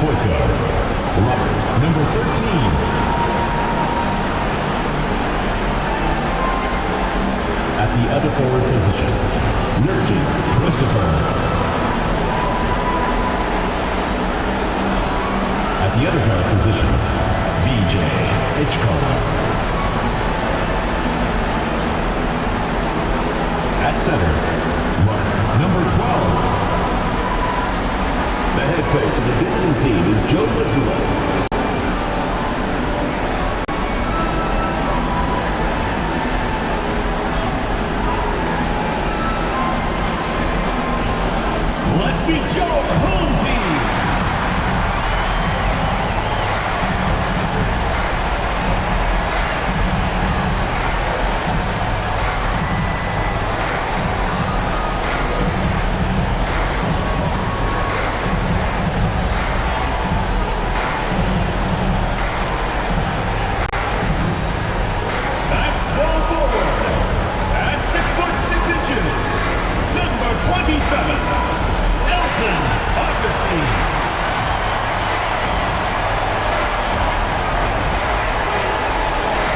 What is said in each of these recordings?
point guard, Robert, number 13. At the other forward position, Nurkin Christopher. At the other guard position, VJ Hitchcock. At center, Mark, number 12. The head coach of the visiting team is Joe Mazzulla. Let's meet your home team. That's small forward. At 6'6" number 27. Augustine.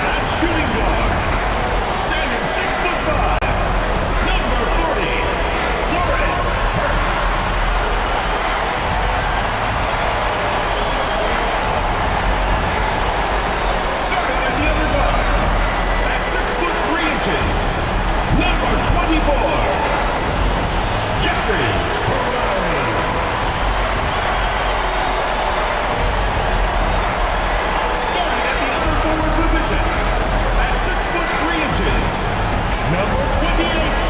At shooting guard, standing 6'5", number 40, Lawrence Hurt. Starting at the other guard, at 6'3", number 24, Jeffrey. Position at 6'3", number 28,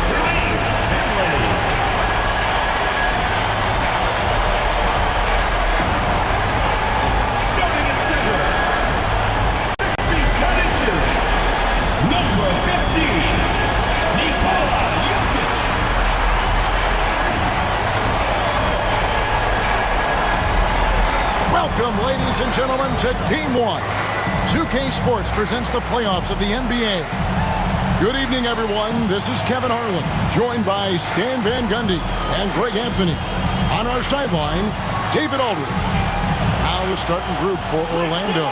Jermaine Henley. Starting at center, 6'10", number 15, Nikola Jokic. Welcome, ladies and gentlemen, to Game 1. 2K Sports presents the playoffs of the NBA. Good evening, everyone. This is Kevin Harlan, joined by Stan Van Gundy and Greg Anthony. On our sideline, David Aldridge. Now the starting group for Orlando.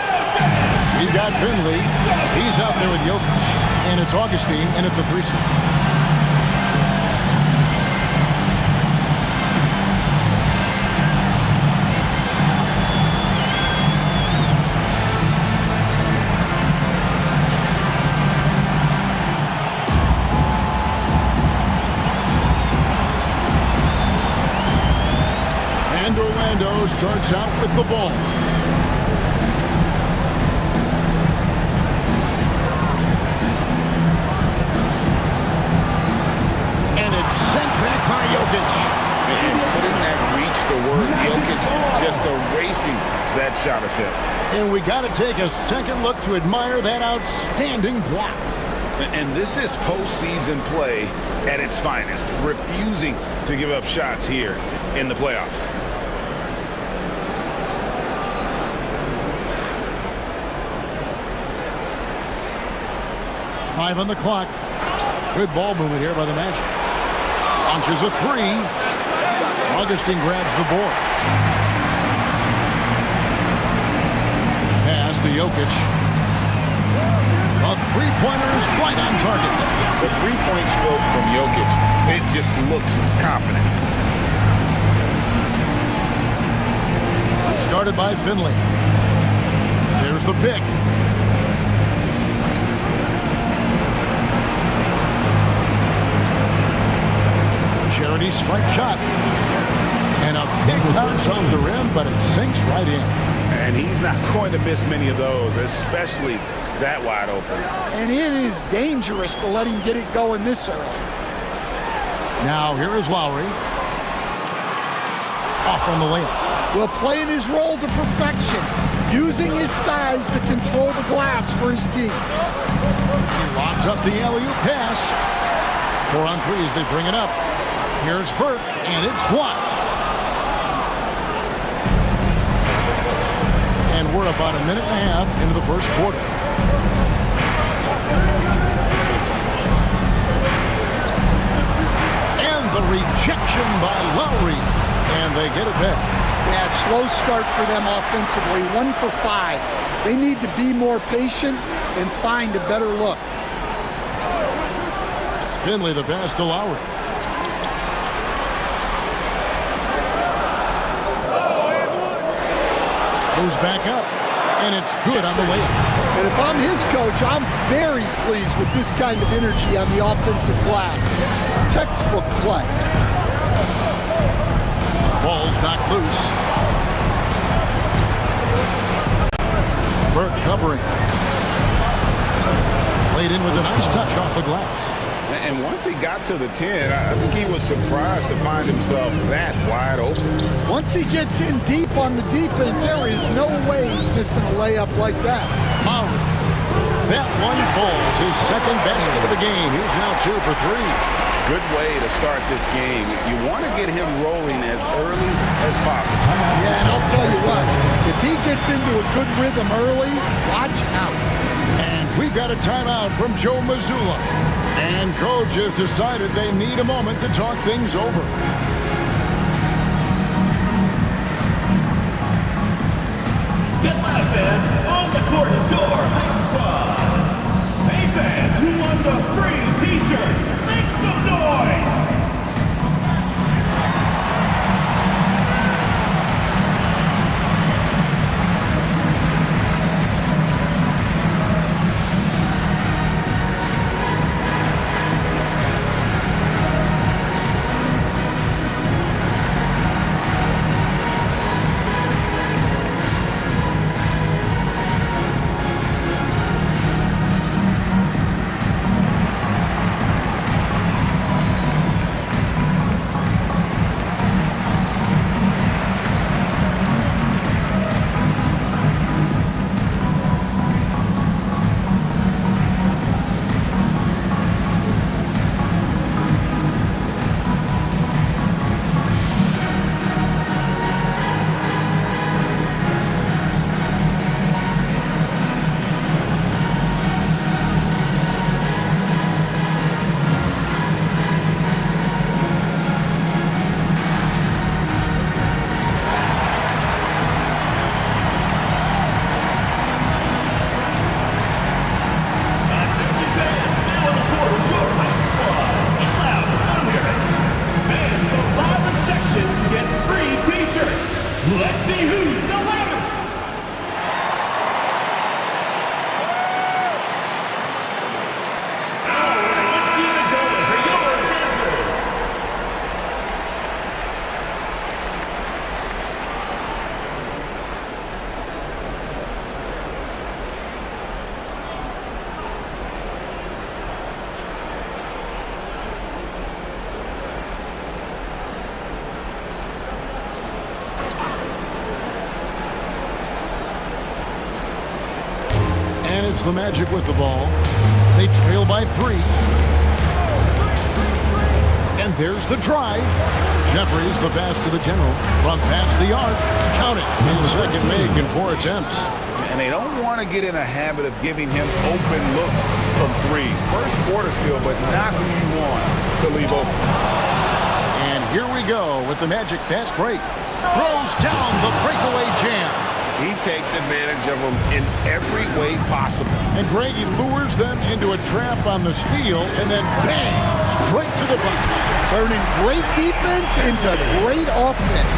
We've got Finley. He's out there with Jokic. And it's Augustine in at the 3 seat. Orlando starts out with the ball. And it's sent back by Jokic. And putting that reach to work, Jokic just erasing that shot attempt. And we got to take a second look to admire that outstanding block. And this is postseason play at its finest, refusing to give up shots here in the playoffs. Five on the clock. Good ball movement here by the Magic. Launches a 3. Augustine grabs the board. Pass to Jokic. A three-pointer is right on target. The three-point stroke from Jokic, it just looks confident. Started by Finley. There's the pick. Charity stripe shot. And a pick bounce off the rim, but it sinks right in. And he's not going to miss many of those, especially that wide open. And it is dangerous to let him get it going this early. Now here is Lowry. Off on the layup. Well, playing his role to perfection, using his size to control the glass for his team. He lobs up the alley-oop pass. 4 on 3 as they bring it up. Here's Burke, and it's blocked. And we're about a minute and a half into the first quarter. And the rejection by Lowry, and they get it back. Yeah, slow start for them offensively, 1 for 5. They need to be more patient and find a better look. Finley, the pass to Lowry. Goes back up, and it's good on the layup. And if I'm his coach, I'm very pleased with this kind of energy on the offensive glass. Textbook play. Ball's knocked loose. Burke covering. Played in with a nice touch off the glass. And once he got to the 10, I think he was surprised to find himself that wide open. Once he gets in deep on the defense, there is no way he's missing a layup like that. Lowry. That one falls, his second basket of the game. He's now 2 for 3. Good way to start this game. You want to get him rolling as early as possible. Yeah, and I'll tell you what, if he gets into a good rhythm early, watch out. And we've got a timeout from Joe Mazzulla. And coach has decided they need a moment to talk things over. Get live, fans. On the court is your hype squad. Hey, fans, who wants a free t-shirt? Make some noise. Let's see who's the loudest. All right, let's keep it going for your answers. And it's the Magic with the ball. They trail by 3. And there's the drive. Jeffries the pass to the general. From past the arc. Count it. His second make in 4 attempts. And they don't want to get in a habit of giving him open looks from 3. First quarter still, but not who you want to leave open. And here we go with the Magic fast break. Throws down the breakaway jam. He takes advantage of them in every way possible. And Greg, he lures them into a trap on the steal, and then bang, straight to the bucket. Turning great defense into great offense.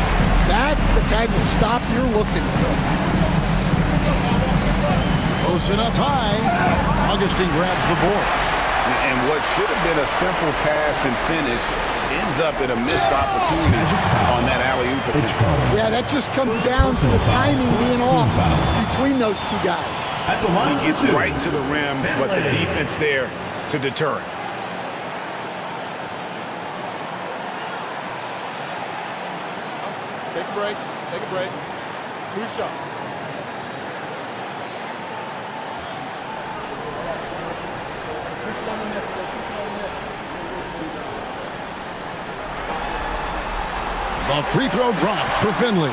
That's the kind of stop you're looking for. Posting up high. Augustine grabs the board. And what should have been a simple pass and finish ends up in a missed opportunity on that alley-oop attempt. Yeah, that just comes down to the timing being off between those two guys. At the line He gets for 2. right to the rim, but the defense there to deter it. Take a break. Take a break. 2 shots. The free throw drops for Finley.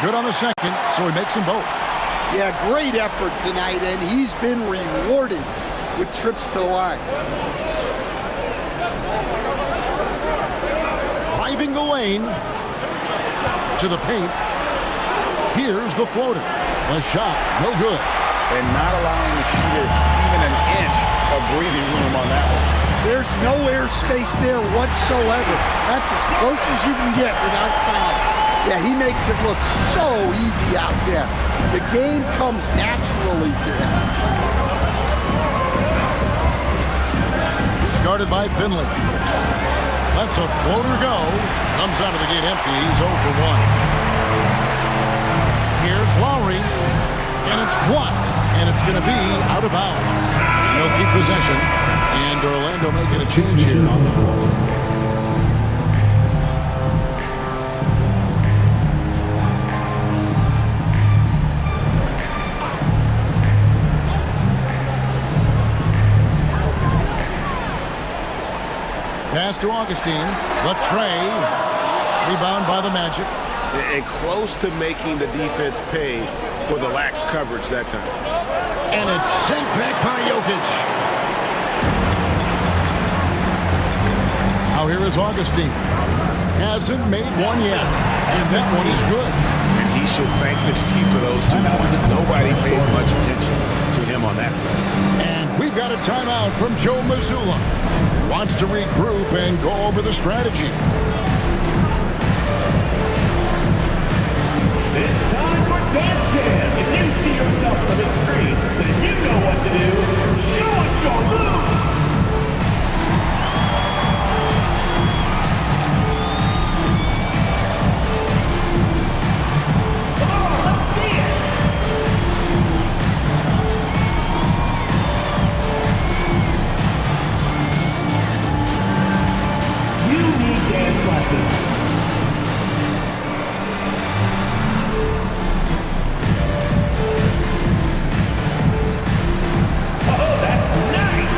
good on the second, so he makes them both. Yeah, great effort tonight, and he's been rewarded with trips to the line. Driving the lane to the paint. Here's the floater. The shot, no good. And not allowing the shooter even an inch of breathing room on that one. There's no airspace there whatsoever. That's as close as you can get without foul. Yeah, he makes it look so easy out there. The game comes naturally to him. Started by Finley. Lets a floater go. Comes out of the gate empty. He's 0 for 1. Here's Lowry. And it's blocked. And it's going to be out of bounds. They'll keep possession. And Orlando making a change here on the floor. Pass to Augustine. Latrey. Rebound by the Magic. And close to making the defense pay for the lax coverage that time. And it's sent back by Jokic. Now here is Augustine. Hasn't made one yet. And that one is good. And he should thank Mitski for those 2 points. Nobody paid much attention to him on that play. And we've got a timeout from Joe Mazzulla. Wants to regroup and go over the strategy. It's time for Dance Cam. If you see yourself on the big screen, then you know what to do. Show us your moves. Come on, let's see it. You need dance lessons. Oh, that's nice!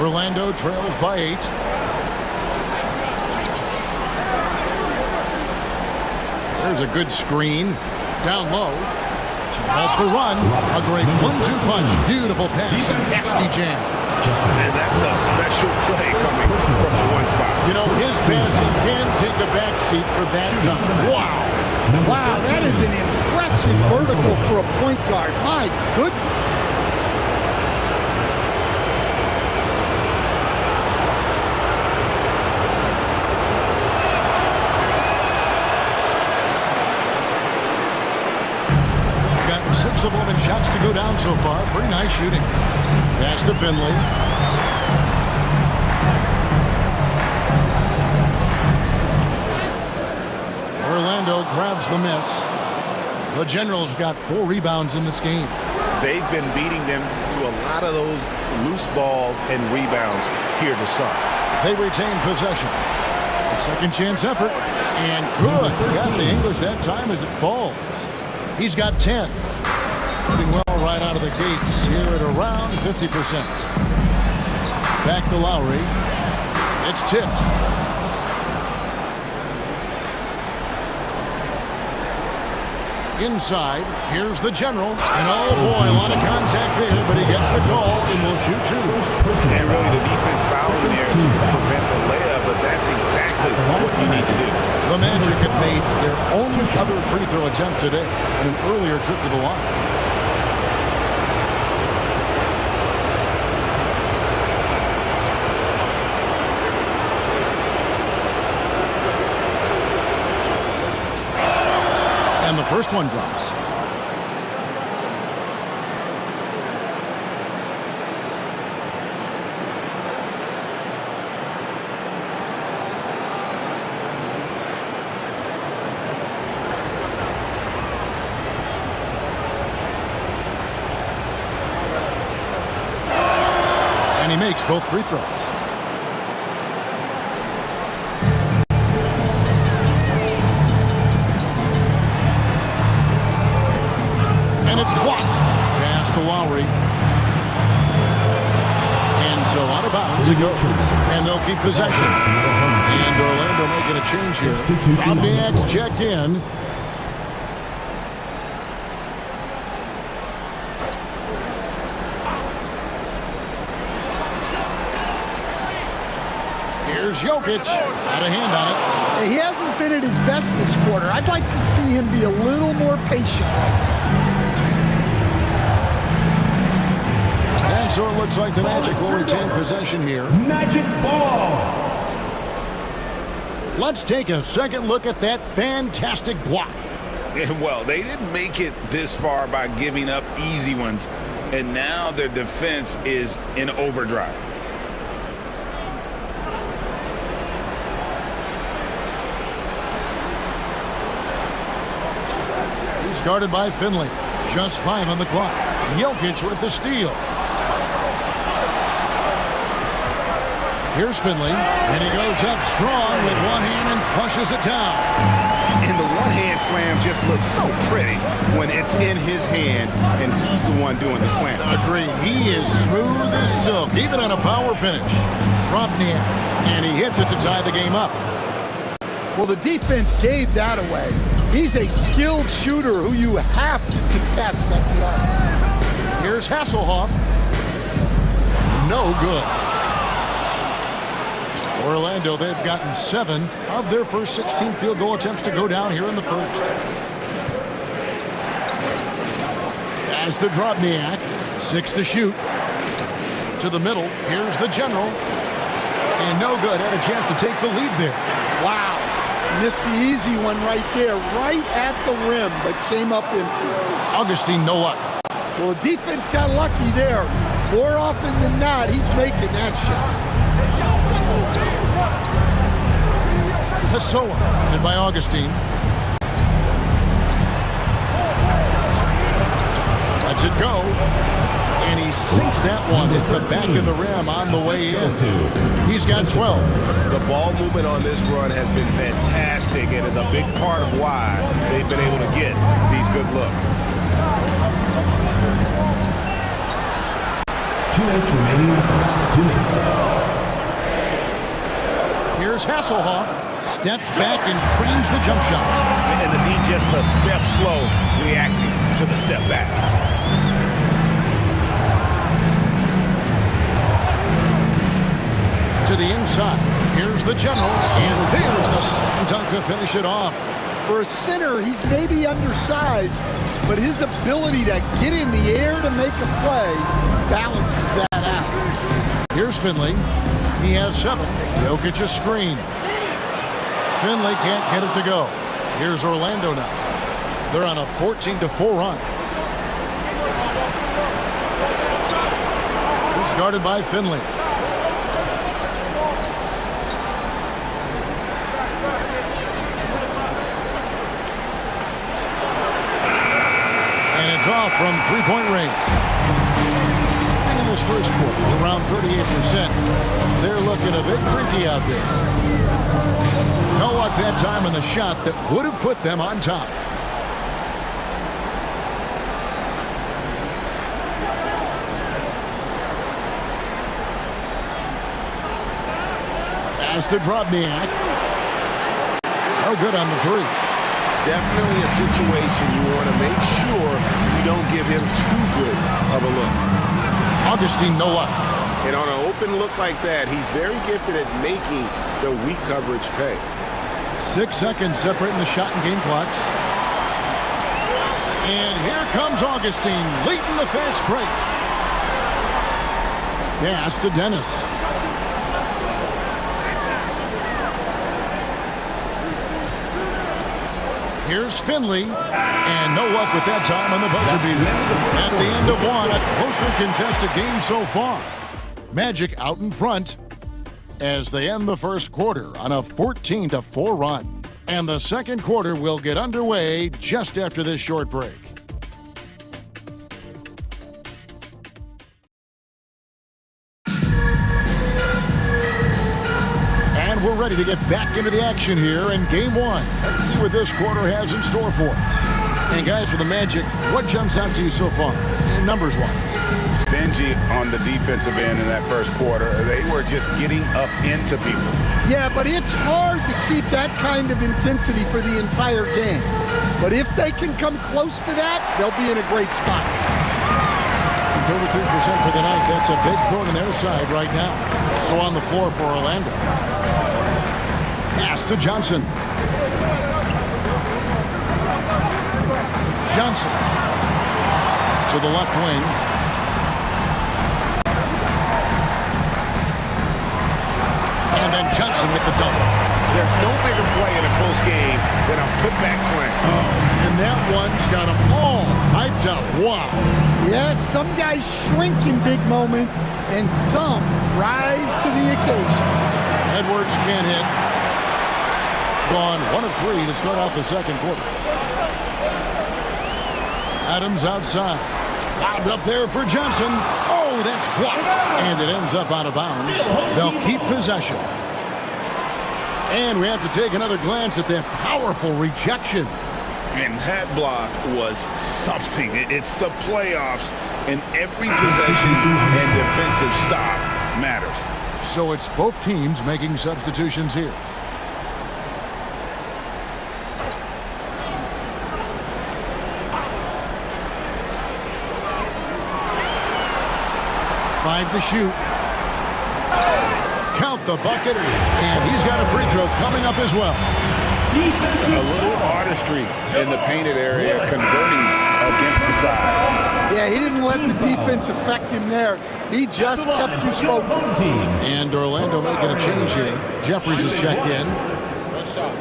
Orlando trails by 8. There's a good screen. Down low. To help the run. A great 1-2 punch. Beautiful pass. And nasty jam. And that's a special play coming from the one spot. You know, his passing can take a back seat for that time. Wow. Wow, that is an impressive vertical for a point guard. My goodness. Gotten 6 of 11 shots to go down so far. Pretty nice shooting. Pass to Finley. Orlando grabs the miss. The Generals got 4 rebounds in this game. They've been beating them to a lot of those loose balls and rebounds here to start. They retain possession. A second chance effort. And good. Got the English that time as it falls. He's got 10. Shooting well right out of the gates here at around 50%. Back to Lowry. It's tipped. Inside, here's the general. And oh boy, a lot of contact there, but he gets the call and will shoot two. And really the defense fouling there to prevent the layup, but that's exactly what you need to do. The Magic have made their only other free throw attempt today on an earlier trip to the line. And the first one drops. And he makes both free throws. It's blocked. Pass to Lowry. And so out of bounds it goes. And they'll keep possession. And Orlando making a change here. Robniak's checked in. Here's Jokic. Out of hand on it. He hasn't been at his best this quarter. I'd like to see him be a little more patient right now. So it looks like the Magic will retain possession here. Magic ball. Let's take a second look at that fantastic block. Well, they didn't make it this far by giving up easy ones, and now their defense is in overdrive. He's guarded by Finley. Just 5 on the clock. Jokic with the steal. Here's Finley, and he goes up strong with one hand and flushes it down. And the one-hand slam just looks so pretty when it's in his hand and he's the one doing the slam. Agreed. He is smooth as silk, even on a power finish. Robniak, and he hits it to tie the game up. Well, the defense gave that away. He's a skilled shooter who you have to contest at the arc. Here's Hasselhoff. No good. Orlando, they've gotten 7 of their first 16 field goal attempts to go down here in the first. As to Drobniak, 6 to shoot. To the middle, here's the general. And no good, had a chance to take the lead there. Wow, missed the easy one right there, right at the rim, but came up empty. Augustine, no luck. Well, the defense got lucky there. More often than not, he's making that shot. Pessoa, headed by Augustine. Lets it go. And he sinks that one at the back of the rim on the way in. He's got 12. The ball movement on this run has been fantastic and is a big part of why they've been able to get these good looks. 2 minutes remaining in the first. 2 minutes. Here's Hasselhoff. Steps back and trains the jump shot. And to be just a step slow reacting to the step back. To the inside. Here's the general. And there's the slam dunk to finish it off. For a center, he's maybe undersized, but his ability to get in the air to make a play balances that out. Here's Finley. He has 7. Jokic a screen. Finley can't get it to go. Here's Orlando now. They're on a 14-4 run. He's guarded by Finley. And it's off from three-point range. And in this first quarter, around 38%, they're looking a bit freaky out there. No luck that time on the shot that would have put them on top. Pass to Drobniak. No good on the 3. Definitely a situation you want to make sure you don't give him too good of a look. Augustine, no luck. And on an open look like that, he's very gifted at making the weak coverage pay. 6 seconds separating the shot and game clocks. And here comes Augustine, leading the fast break. Pass to Dennis. Here's Finley, and no luck with that time on the buzzer beater. At the end of one, a closer contested game so far. Magic out in front as they end the first quarter on a 14-4 run. And the second quarter will get underway just after this short break. And we're ready to get back into the action here in game one. Let's see what this quarter has in store for us. And guys, for the Magic, what jumps out to you so far, numbers-wise? Stingy on the defensive end in that first quarter. They were just getting up into people. Yeah, but it's hard to keep that kind of intensity for the entire game. But if they can come close to that, they'll be in a great spot. 33% for the night. That's a big throw on their side right now. So on the floor for Orlando. Pass to Johnson. Johnson to the left wing. And then Johnson with the dunk. There's no bigger play in a close game than a putback slam. And that one's got them all hyped up. Wow. Yes, some guys shrink in big moments, and some rise to the occasion. Edwards can't hit. Gone 1 of 3 to start out the second quarter. Adams outside. Lobbed up there for Johnson. Oh, that's blocked. And it ends up out of bounds. They'll keep possession. And we have to take another glance at that powerful rejection. And that block was something. It's the playoffs, and every possession and defensive stop matters. So it's both teams making substitutions here. Five to shoot. Count the bucket, and he's got a free throw coming up as well. A little artistry in the painted area, converting against the size. Yeah, he didn't let the defense affect him there. He just kept his focus. And Orlando making a change here. Jeffries is checked in. Nice shot.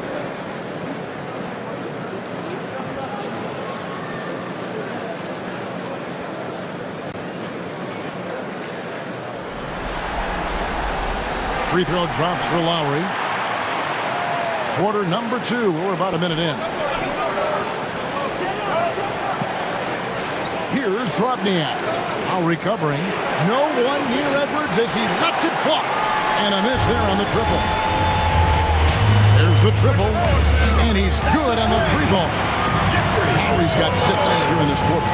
Free throw drops for Lowry. Quarter number 2. We're about a minute in. Here's Drobniak. Now recovering. No one near Edwards as he lets it fly. And a miss there on the triple. There's the triple. And he's good on the 3-ball. Lowry's got 6 here in this quarter.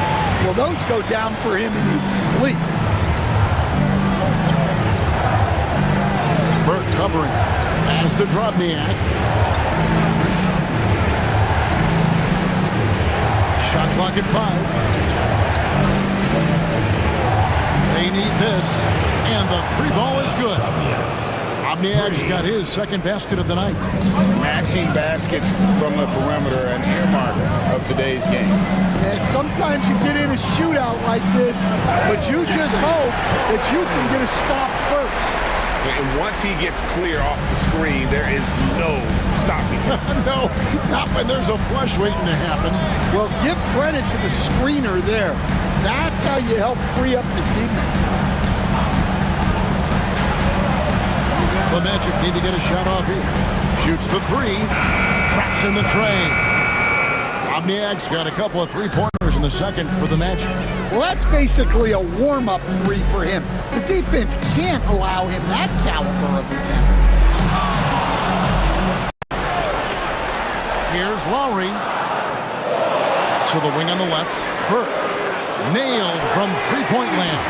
Well, those go down for him in his sleep. Burke covering. Pass to Drobniak. Shot clock at 5. They need this. And the 3-ball is good. Drobniak's got his second basket of the night. Matching baskets from the perimeter, an earmark of today's game. Yeah, sometimes you get in a shootout like this, but you just hope that you can get a stop first. And once he gets clear off the screen, there is no stopping him. No, not when there's a flush waiting to happen. Well, give credit to the screener there. That's how you help free up the teammates. The Magic need to get a shot off here. Shoots the 3. Traps in the tray. Drobniak's got a couple of 3-pointers in the second for the Magic. Well, that's basically a warm-up 3 for him. The defense can't allow him that caliber of attempt. Here's Lowry. To the wing on the left. Burke. Nailed from 3-point land.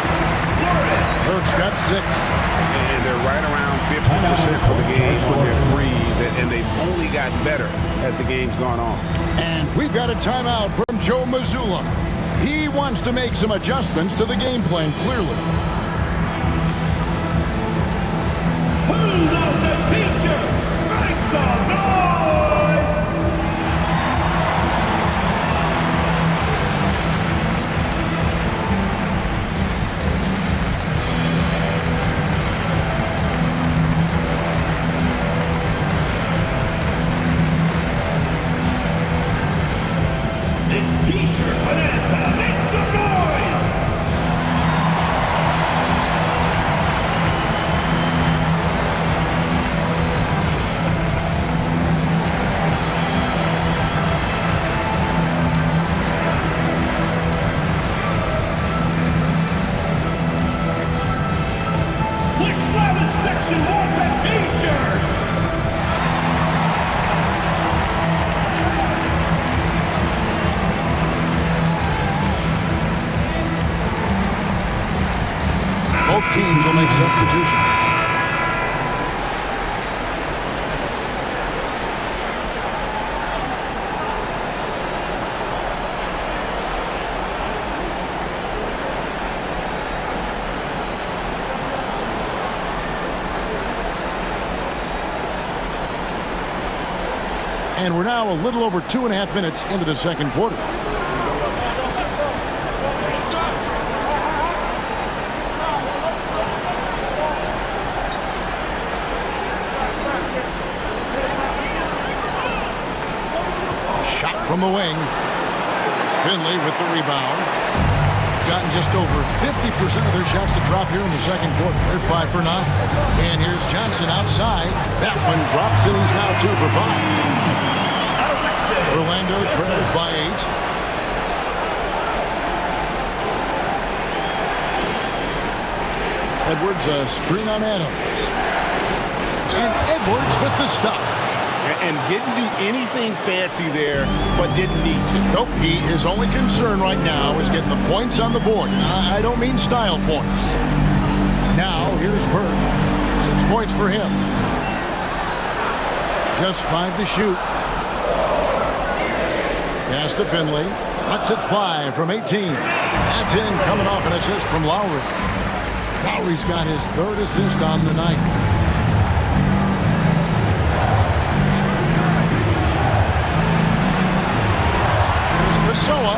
Burke's got 6. And they're right around 50% for the game on their threes and they've only gotten better as the game's gone on. And we've got a timeout from Joe Mazzulla. He wants to make some adjustments to the game plan, clearly. Who wants a t-shirt? Make some noise! It's t-shirt bonanza. Make some noise! Which loudest section wants a t-shirt? Both teams will make substitutions. And we're now a little over 2.5 minutes into the second quarter. Shot from the wing. Finley with the rebound. Gotten just over 50% of their shots to drop here in the second quarter. They're 5 for 9. And here's Johnson outside. That one drops and he's now 2 for 5. Orlando trails by 8. Edwards a screen on Adams. And Edwards with the stop. And didn't do anything fancy there, but didn't need to. Nope, his only concern right now is getting the points on the board. I don't mean style points. Now, here's Burke. 6 points for him. Just 5 to shoot. Pass to Finley. That's at 5 from 18. That's in, coming off an assist from Lowry. Lowry's got his 3rd assist on the night. Pessoa.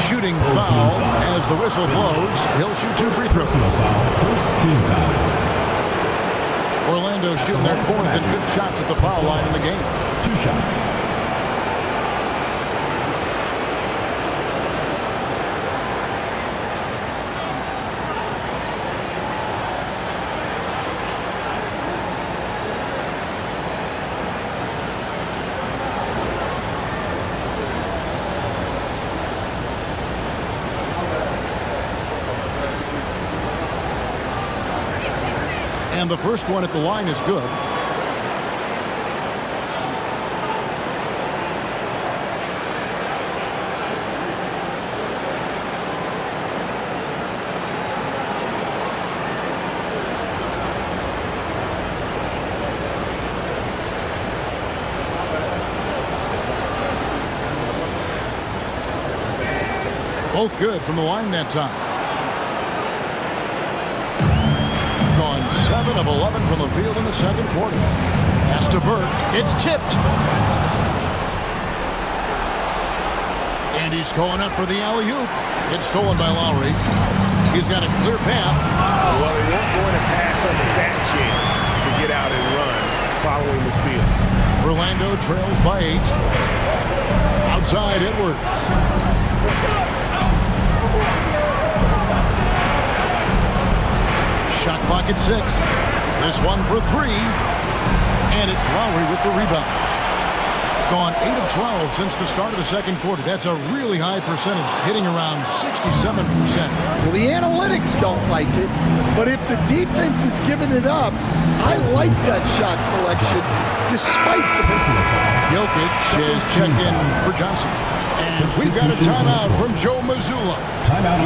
Shooting foul as the whistle blows. He'll shoot 2 free throws. First team foul. Orlando shooting their 4th and 5th shots at the foul line in the game. 2 shots. And the first one at the line is good. Both good from the line that time. Gone 7 of 11 from the field in the second quarter. Pass to Burke. It's tipped. And he's going up for the alley-oop. It's stolen by Lowry. He's got a clear path. Well, they weren't going to pass up that chance to get out and run following the steal. Orlando trails by 8. Outside Edwards. Shot clock at 6. This one for 3. And it's Lowry with the rebound. Gone 8 of 12 since the start of the second quarter. That's a really high percentage, hitting around 67%. Well, the analytics don't like it, but if the defense is giving it up, I like that shot selection, despite the business. Jokic is checked in for Johnson. And we've got a timeout from Joe Mazzulla.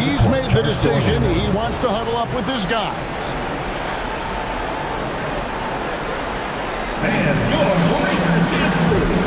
He's made the decision. He wants to huddle up with his guys. And your Warriors dance crew.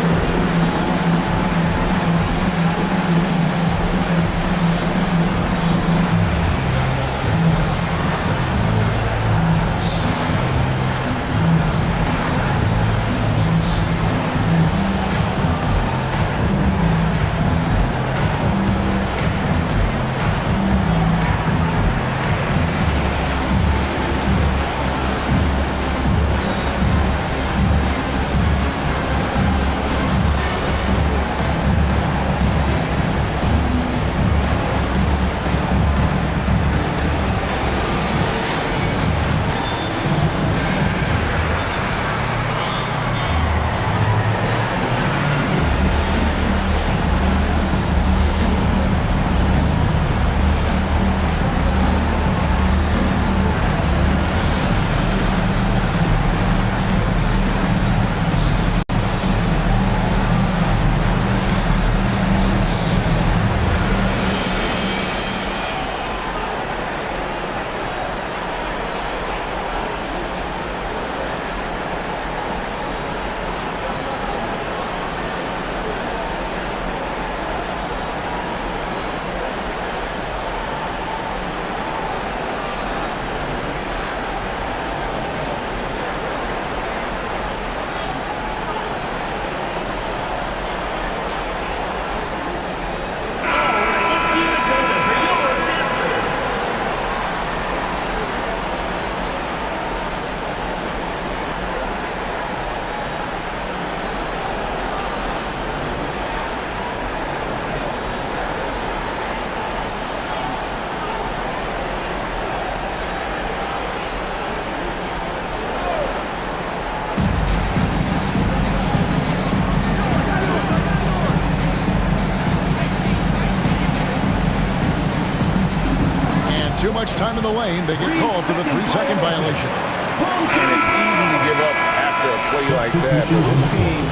Too much time in the lane. They get called for the 3-second violation. And it's easy to give up after a play like that, but this team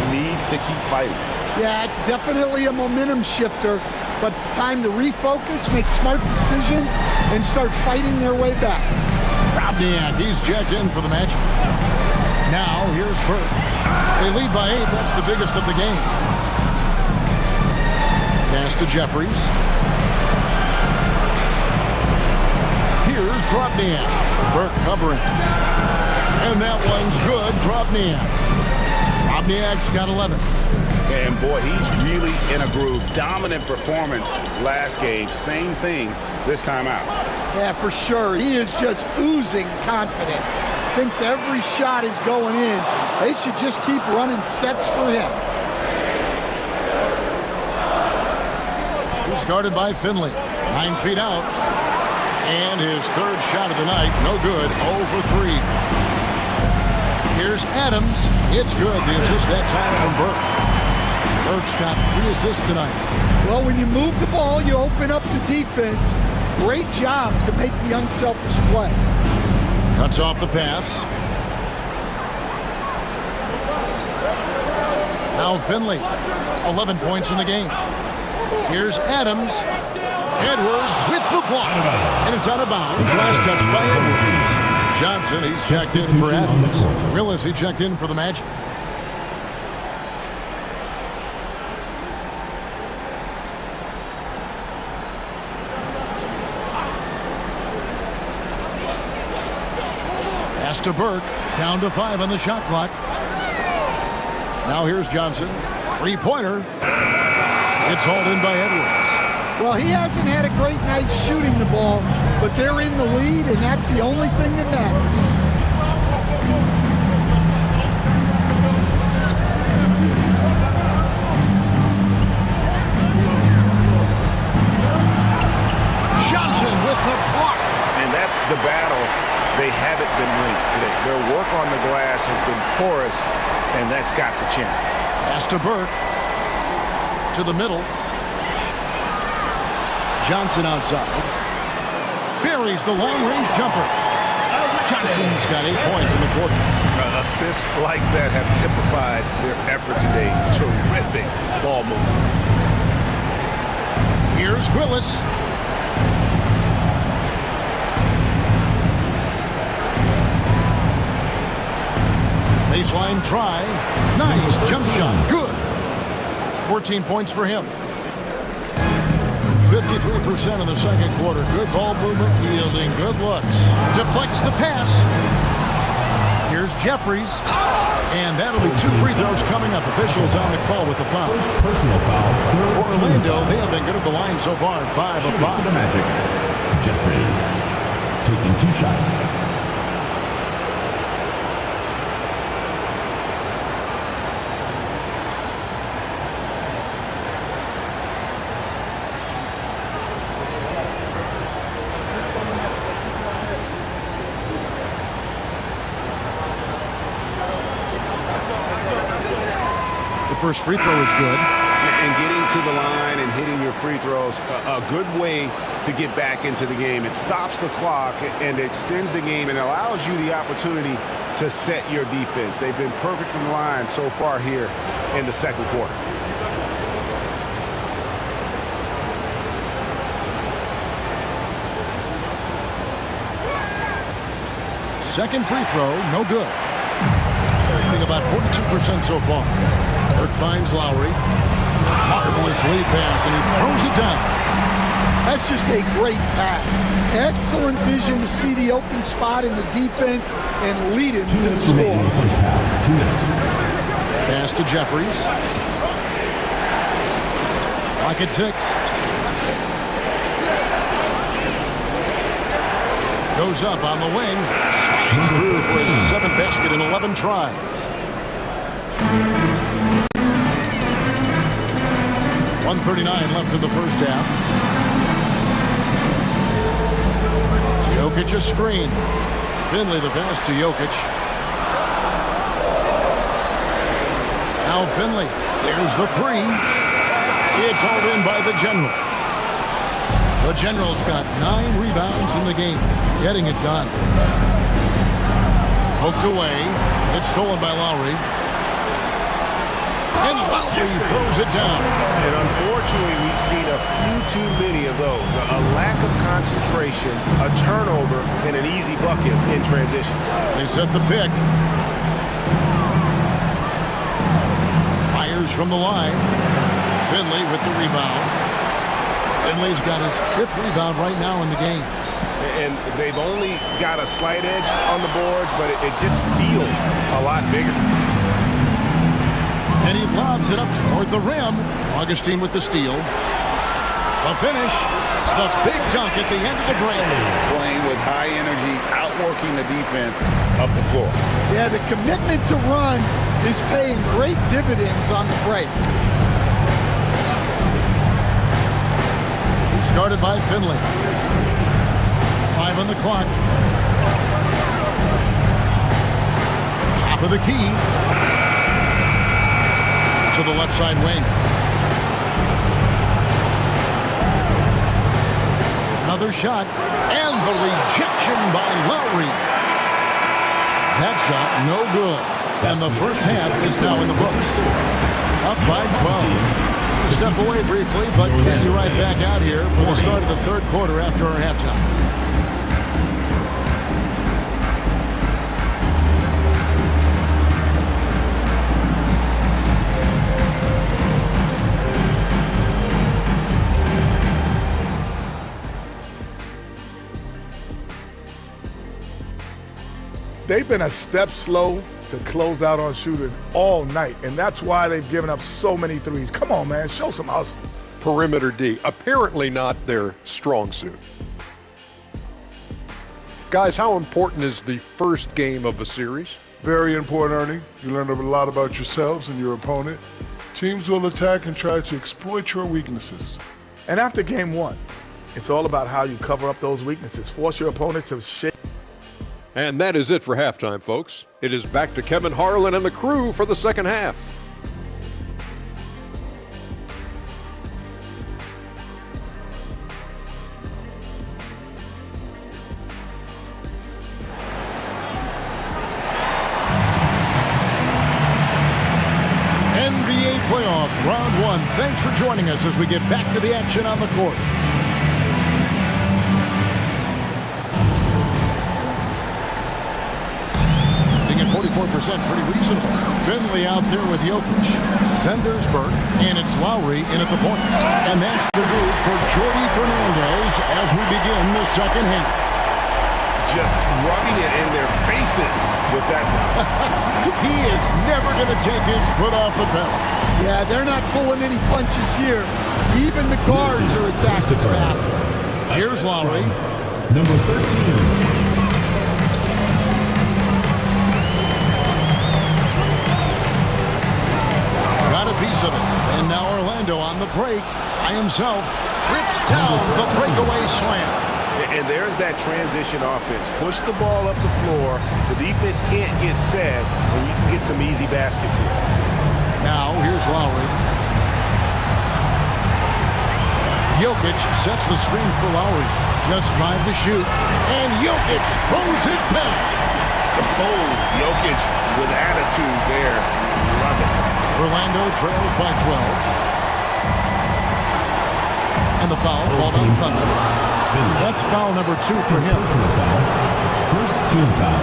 needs to keep fighting. Yeah, it's definitely a momentum shifter, but it's time to refocus, make smart decisions, and start fighting their way back. Robniak, he's checked in for the match. Now, here's Burke. They lead by 8. That's the biggest of the game. Pass to Jeffries. Here's Drobniak. Burke covering. And that one's good. Drobniak. Drobniak's got 11. And boy, he's really in a groove. Dominant performance last game. Same thing this time out. Yeah, for sure. He is just oozing confidence. Thinks every shot is going in. They should just keep running sets for him. He's guarded by Finley. 9 feet out. And his third shot of the night, no good, 0 for 3. Here's Adams. It's good. The assist that time from Burke. Burke's got 3 assists tonight. Well, when you move the ball, you open up the defense. Great job to make the unselfish play. Cuts off the pass. Now Finley, 11 points in the game. Here's Adams. Edwards with the block. And it's out of bounds. Last touch by Edwards. Johnson, he's checked in for Adams. Willis, he checked in for the Magic. Pass to Burke. Down to 5 on the shot clock. Now here's Johnson. 3-pointer. It's hauled in by Edwards. Well, he hasn't had a great night shooting the ball, but they're in the lead, and that's the only thing that matters. Johnson with the block. And that's the battle they haven't been linked today. Their work on the glass has been porous, and that's got to change. Pass to Burke. To the middle. Johnson outside. Buries the long-range jumper. Johnson's got 8 points in the quarter. Assists like that have typified their effort today. Terrific ball movement. Here's Willis. They Baseline try. Nice jump shot. Good. 14 points for him. 53% in the second quarter. Good ball movement, yielding good looks. Deflects the pass. Here's Jeffries. And that'll be 2 free throws coming up. Officials on the call with the foul. First personal foul. For Orlando, they have been good at the line so far. 5 of 5. For the Magic, Jeffries taking 2 shots. First free throw is good. And getting to the line and hitting your free throws, a good way to get back into the game. It stops the clock and extends the game and allows you the opportunity to set your defense. They've been perfect in the line so far here in the second quarter. Second free throw, no good. Hitting about 42% so far. Burke finds Lowry. Marvelous lead pass, and he throws it down. That's just a great pass. Excellent vision to see the open spot in the defense and lead it to the score. First half, 2 minutes. Pass to Jeffries. Clock at 6. Goes up on the wing. Slides through for his 7th basket in 11 tries. 1:39 left in the first half. Jokic a screen. Finley the pass to Jokic. Now Finley. There's the 3. It's hauled in by the General. The General's got 9 rebounds in the game. Getting it done. Poked away. It's stolen by Lowry. And Lowry throws it down. And unfortunately, we've seen a few too many of those. A lack of concentration, a turnover, and an easy bucket in transition. They set the pick. Fires from the line. Finley with the rebound. Finley's got his 5th rebound right now in the game. And they've only got a slight edge on the boards, but it just feels a lot bigger. And he lobs it up toward the rim. Augustine with the steal. A finish. The big dunk at the end of the break. Playing with high energy, outworking the defense up the floor. Yeah, the commitment to run is paying great dividends on the break. Started by Finley. 5 on the clock. Top of the key. To the left side wing. Another shot. And the rejection by Lowry. That shot, no good. And the first half is now in the books. Up by 12. Step away briefly, but get you right back out here for the start of the third quarter after our halftime. They've been a step slow to close out on shooters all night, and that's why they've given up so many threes. Come on, man, show some hustle. Perimeter D, apparently not their strong suit. Guys, how important is the first game of a series? Very important, Ernie. You learn a lot about yourselves and your opponent. Teams will attack and try to exploit your weaknesses. And after game 1, it's all about how you cover up those weaknesses. Force your opponent to shake. And that is it for halftime, folks. It is back to Kevin Harlan and the crew for the second half. NBA playoffs, round 1. Thanks for joining us as we get back to the action on the court. pretty reasonable. Finley out there with Jokic. Then there's Burke, and it's Lowry in at the point. And that's the move for Jordi Fernandez as we begin the second half. Just rubbing it in their faces with that one. He is never going to take his foot off the pedal. Yeah, they're not pulling any punches here. Even the guards are attacking the basket. Here's Lowry. Number 13. Got a piece of it. And now Orlando on the break by himself. Rips down the breakaway slam. And there's that transition offense. Push the ball up the floor. The defense can't get set, and you can get some easy baskets here. Now, here's Lowry. Jokic sets the screen for Lowry. Just 5 to shoot. And Jokic throws it down. Oh, Jokic with attitude there. Love it. Orlando trails by 12. And the foul called on Thunder. That's foul number 2 for him. First team foul.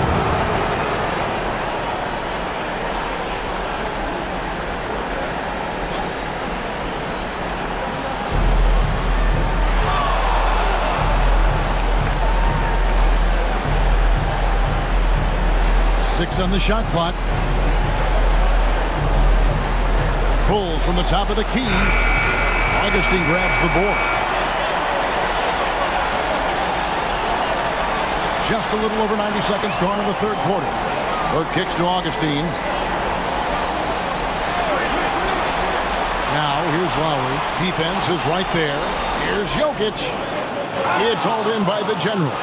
Six on the shot clock. Pulls from the top of the key. Augustine grabs the board. Just a little over 90 seconds gone in the third quarter. Burke kicks to Augustine. Now here's Lowry. Defense is right there. Here's Jokic. It's hauled in by the General.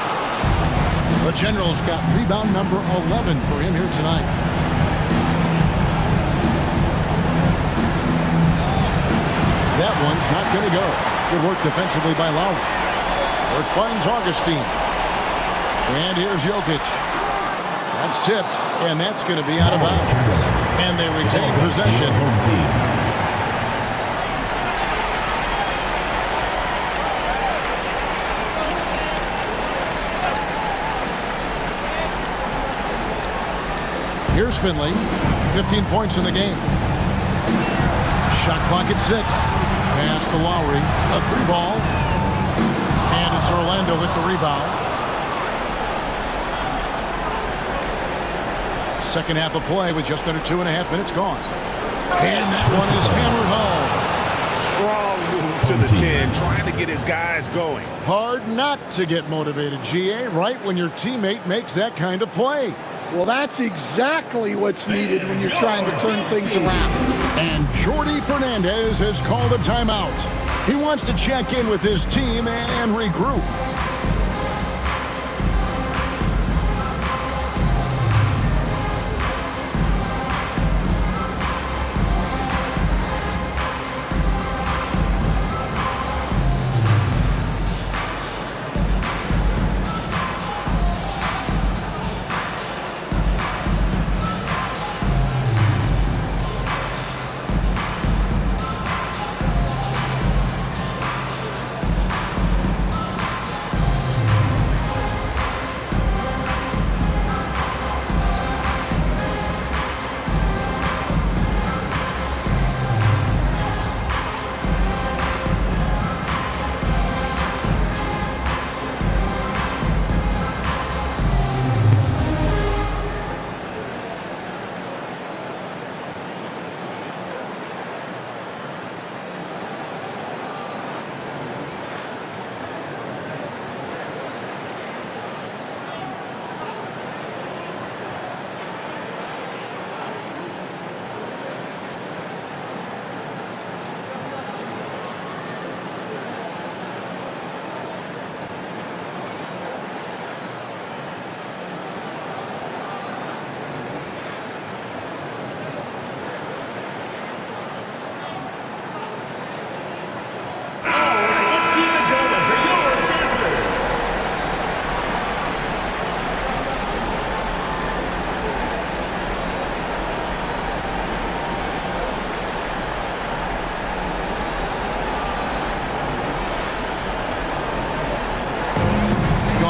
The General's got rebound number 11 for him here tonight. That one's not going to go. Good work defensively by Lowry. Burke finds Augustine. And here's Jokic. That's tipped, and that's going to be out of bounds. And they retain possession. Here's Finley. 15 points in the game. Shot clock at 6. Pass to Lowry. A 3-ball. And it's Orlando with the rebound. Second half of play with just under 2.5 minutes gone. And that one is hammered home. Strong move to the 10, trying to get his guys going. Hard not to get motivated, GA, right when your teammate makes that kind of play. Well, that's exactly what's needed when you're trying to turn things around. And Jordi Fernandez has called a timeout. He wants to check in with his team and regroup.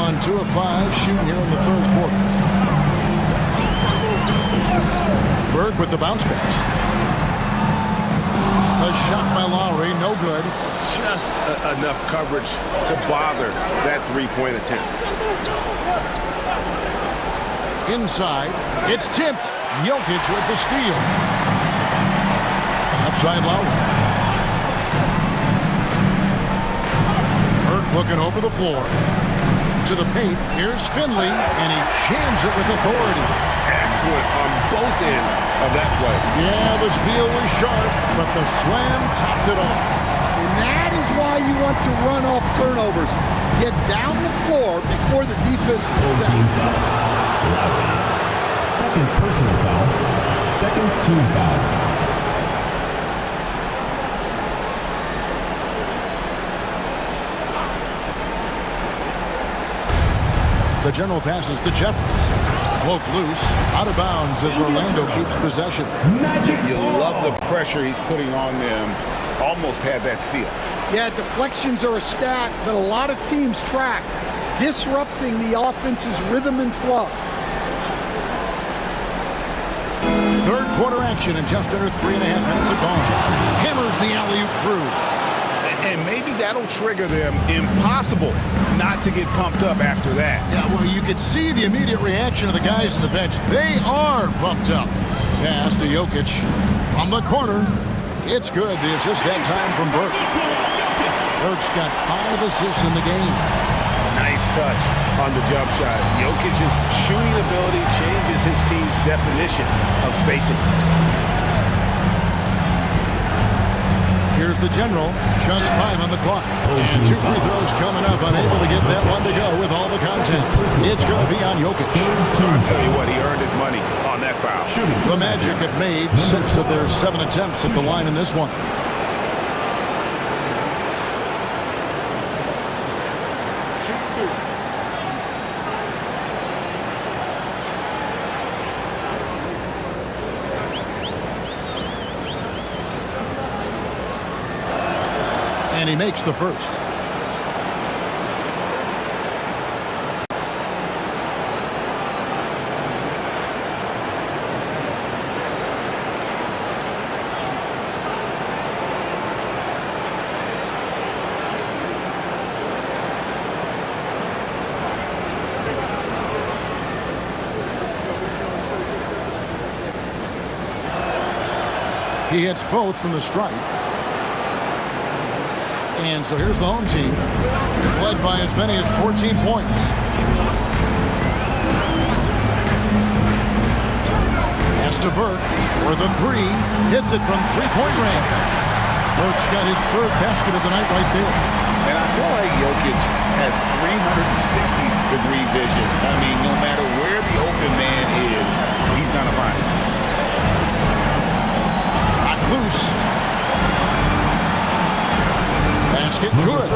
gone 2 of 5 shooting here in the third quarter. Burke with the bounce pass. A shot by Lowry, no good. Just enough coverage to bother that three-point attempt. Inside, it's tipped. Jokic with the steal. Outside Lowry. Burke looking over the floor. To the paint, here's Finley, and he jams it with authority. Excellent on both ends of that play. Yeah, the steal was sharp, but the slam topped it off. And that is why you want to run off turnovers. Get down the floor before the defense is set. Second personal foul. Second team foul. The general passes to Jeffries. Broke loose, out of bounds as Orlando keeps possession. You love the pressure he's putting on them. Almost had that steal. Yeah, deflections are a stat that a lot of teams track, disrupting the offense's rhythm and flow. Third quarter action in just under 3.5 minutes of gone. Hammers the alley-oop through. And maybe that'll trigger them. Impossible not to get pumped up after that. Yeah, well, you could see the immediate reaction of the guys on the bench. They are pumped up. Pass to Jokic from the corner. It's good. The assist that time from Burke. Burke's got 5 assists in the game. Nice touch on the jump shot. Jokic's shooting ability changes his team's definition of spacing. Here's the general. Just 5 on the clock. And 2 free throws coming up. Unable to get that one to go with all the content. It's going to be on Jokic. I'll tell you what, he earned his money on that foul. The Magic have made 6 of their 7 attempts at the line in this one. And he makes the first. He hits both from the stripe. And so here's the home team, led by as many as 14 points. Pass to Burke, where the 3 hits it from three-point range. Burke's got his 3rd basket of the night right there. And I feel like Jokic has 360-degree vision. I mean, no matter where the open man is, he's going to find it. Not loose. Basket good.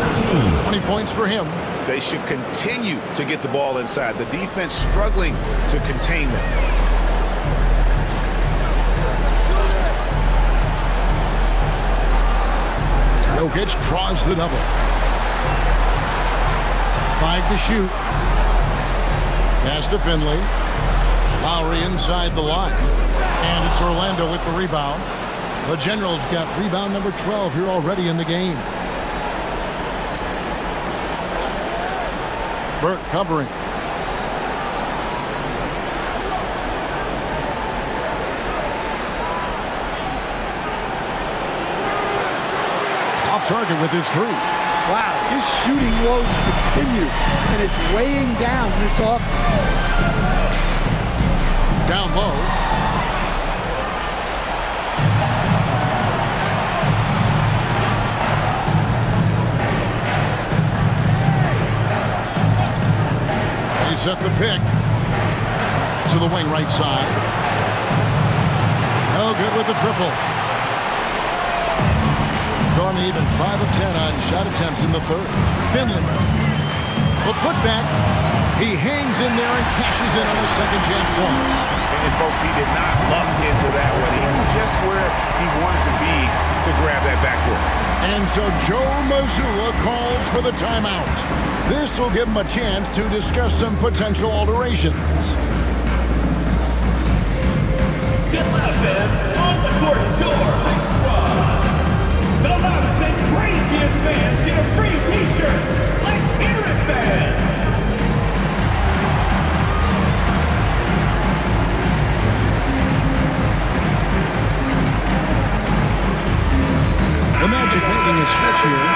20 points for him. They should continue to get the ball inside. The defense struggling to contain them. Jokic draws the double. 5 to shoot. Pass to Finley. Lowry inside the line. And it's Orlando with the rebound. The Generals got rebound number 12 here already in the game. Burke covering. Off target with his 3. Wow, his shooting woes continue, and it's weighing down this offense. Down low. Set the pick to the wing right side. No good with the triple. Gone even 5 of 10 on shot attempts in the 3rd. Finley. The putback. He hangs in there and cashes in on his second chance points. And folks, he did not luck into that one. He was just where he wanted to be to grab that backboard. And so Joe Mazzulla calls for the timeout. This will give him a chance to discuss some potential alterations. Get loud, fans. On the court is your hype squad. The loudest and craziest fans get a free t-shirt. Let's hear it, fans. The Magic making a switch here.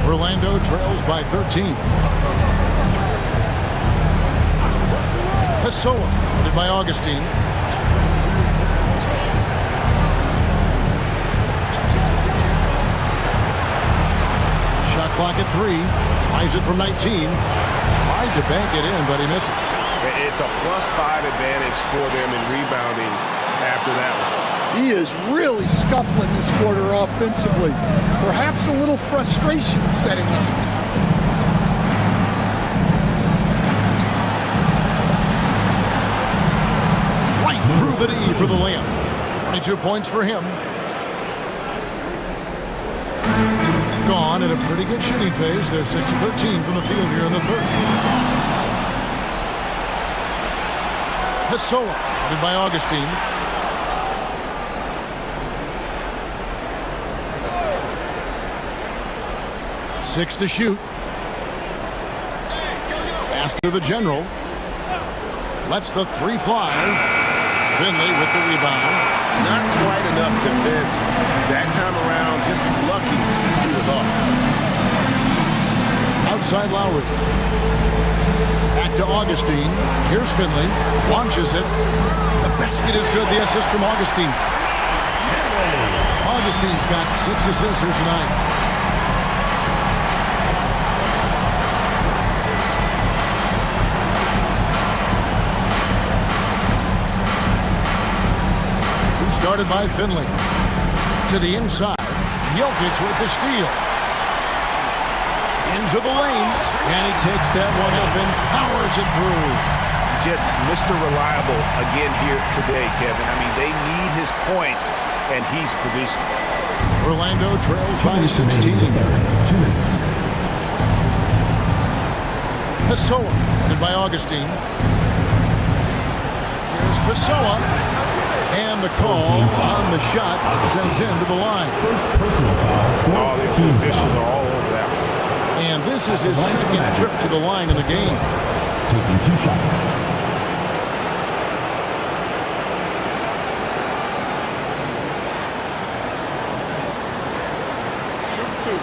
Orlando trails by 13. Pessoa, headed by Augustine. Shot clock at 3. Tries it from 19. Tried to bank it in, but he misses. It's a +5 advantage for them in rebounding after that one. He is really scuffling this quarter offensively. Perhaps a little frustration setting in. Right through the D for the layup. 22 points for him. Gone at a pretty good shooting pace. They're 6-13 from the field here in the third. Pessoa, headed by Augustine. Six to shoot. Pass to the general. Lets the three fly. Finley with the rebound. Not quite enough defense that time around. Just lucky he was off. Outside Lowry. Back to Augustine. Here's Finley. Launches it. The basket is good. The assist from Augustine. Augustine's got 6 assists here tonight. Started by Finley. To the inside. Jokic with the steal. Into the lane. And he takes that one up and powers it through. Just Mr. Reliable again here today, Kevin. I mean, they need his points, and he's producing. Orlando trails by 16. 2 minutes. Pessoa, headed by Augustine. Here's Pessoa. And the call on the shot sends him to the line. First personal foul. Oh, the officials are all over that one. And this is his second trip to the line in the game. Taking 2 shots. Shoot 2.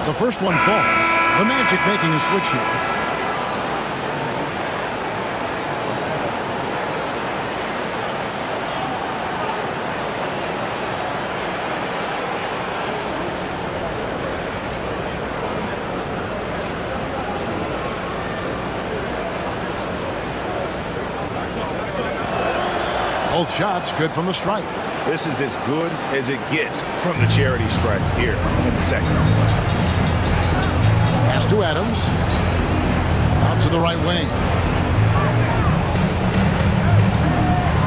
The first one falls. The Magic making a switch here. Both shots good from the stripe. This is as good as it gets from the charity stripe here in the second. Pass to Adams. Out to the right wing.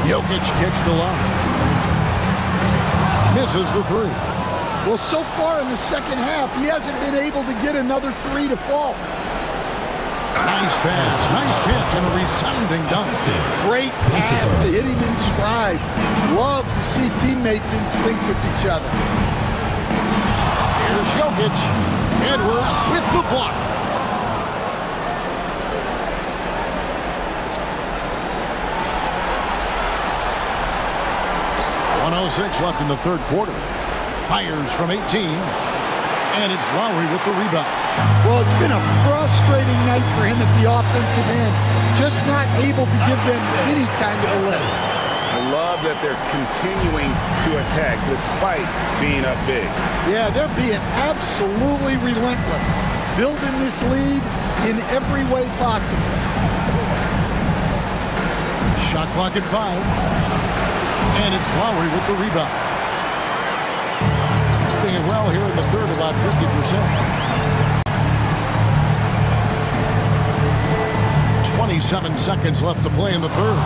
Jokic kicks the line. Misses the three. Well, so far in the second half, he hasn't been able to get another three to fall. Nice pass, nice catch, and a resounding dunk. Great pass to hit him in stride. Love to see teammates in sync with each other. Here's Jokic. Edwards with the block. .106 left in the third quarter. Fires from 18. And it's Lowry with the rebound. Well, it's been a frustrating night for him at the offensive end. Just not able to give them any kind of a lift. I love that they're continuing to attack despite being up big. Yeah, they're being absolutely relentless. Building this lead in every way possible. Shot clock at 5. And it's Lowry with the rebound. Doing well here in the third, about 50%. 27 seconds left to play in the third.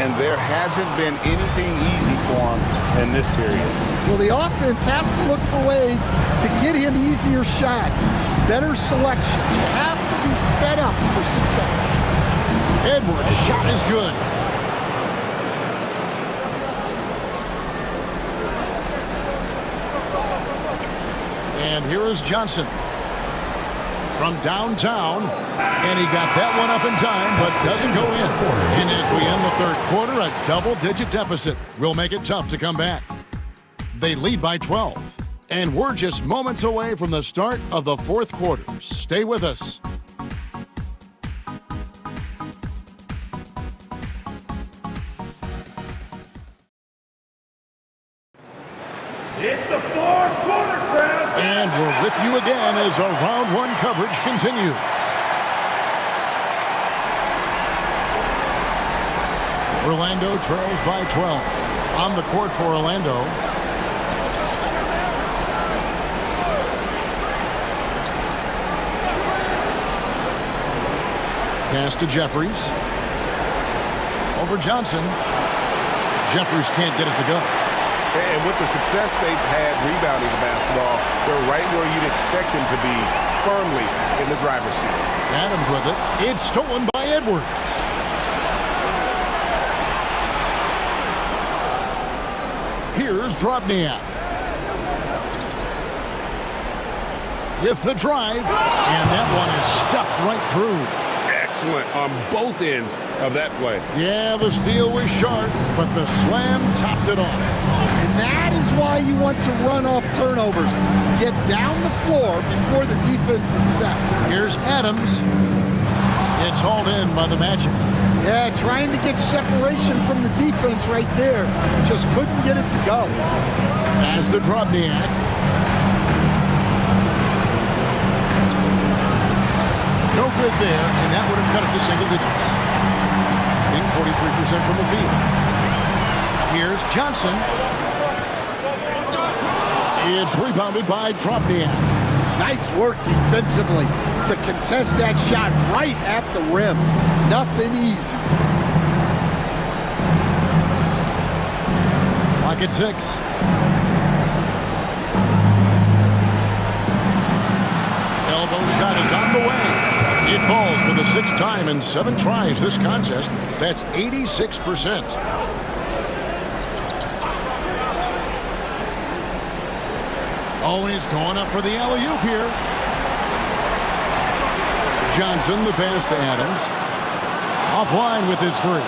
And there hasn't been anything easy for him in this period. Well, the offense has to look for ways to get him easier shots, better selection. You have to be set up for success. Edwards' shot is good. And here is Johnson from downtown. And he got that one up in time, but doesn't go in. And as we end the third quarter, a double-digit deficit will make it tough to come back. They lead by 12. And we're just moments away from the start of the fourth quarter. Stay with us. It's the fourth quarter, crowd. And we're with you again as our round one coverage continues. Orlando trails by 12. On the court for Orlando. Pass to Jeffries. Over Johnson. Jeffries can't get it to go. And with the success they've had rebounding the basketball, they're right where you'd expect them to be, firmly in the driver's seat. Adams with it. It's stolen by Edwards. Here's Drobniak. With the drive, and that one is stuffed right through. Excellent on both ends of that play. Yeah, the steal was sharp, but the slam topped it off. And that is why you want to run off turnovers. Get down the floor before the defense is set. Here's Adams. It's hauled in by the Magic. Yeah, trying to get separation from the defense right there. Just couldn't get it to go. As to Drobniak. No good there, and that would have cut it to single digits. Being 43% from the field. Here's Johnson. It's rebounded by Drobniak. Nice work defensively to contest that shot right at the rim. Nothing easy. Clock at 6. Elbow shot is on the way. It falls for the 6th time in 7 tries this contest. That's 86%. Oh, and he's going up for the alley-oop here. Johnson, the pass to Adams. Offline with his 3.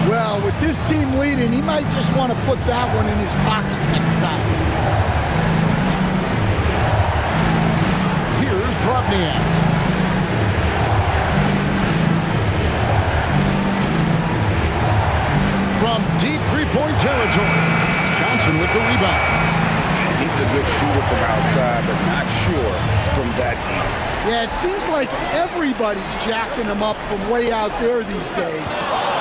Well, with this team leading, he might just want to put that one in his pocket next time. Here's Drobniak. From deep three-point territory. Johnson with the rebound. He's a good shooter from outside, but not sure from that deep. Yeah, it seems like everybody's jacking him up from way out there these days.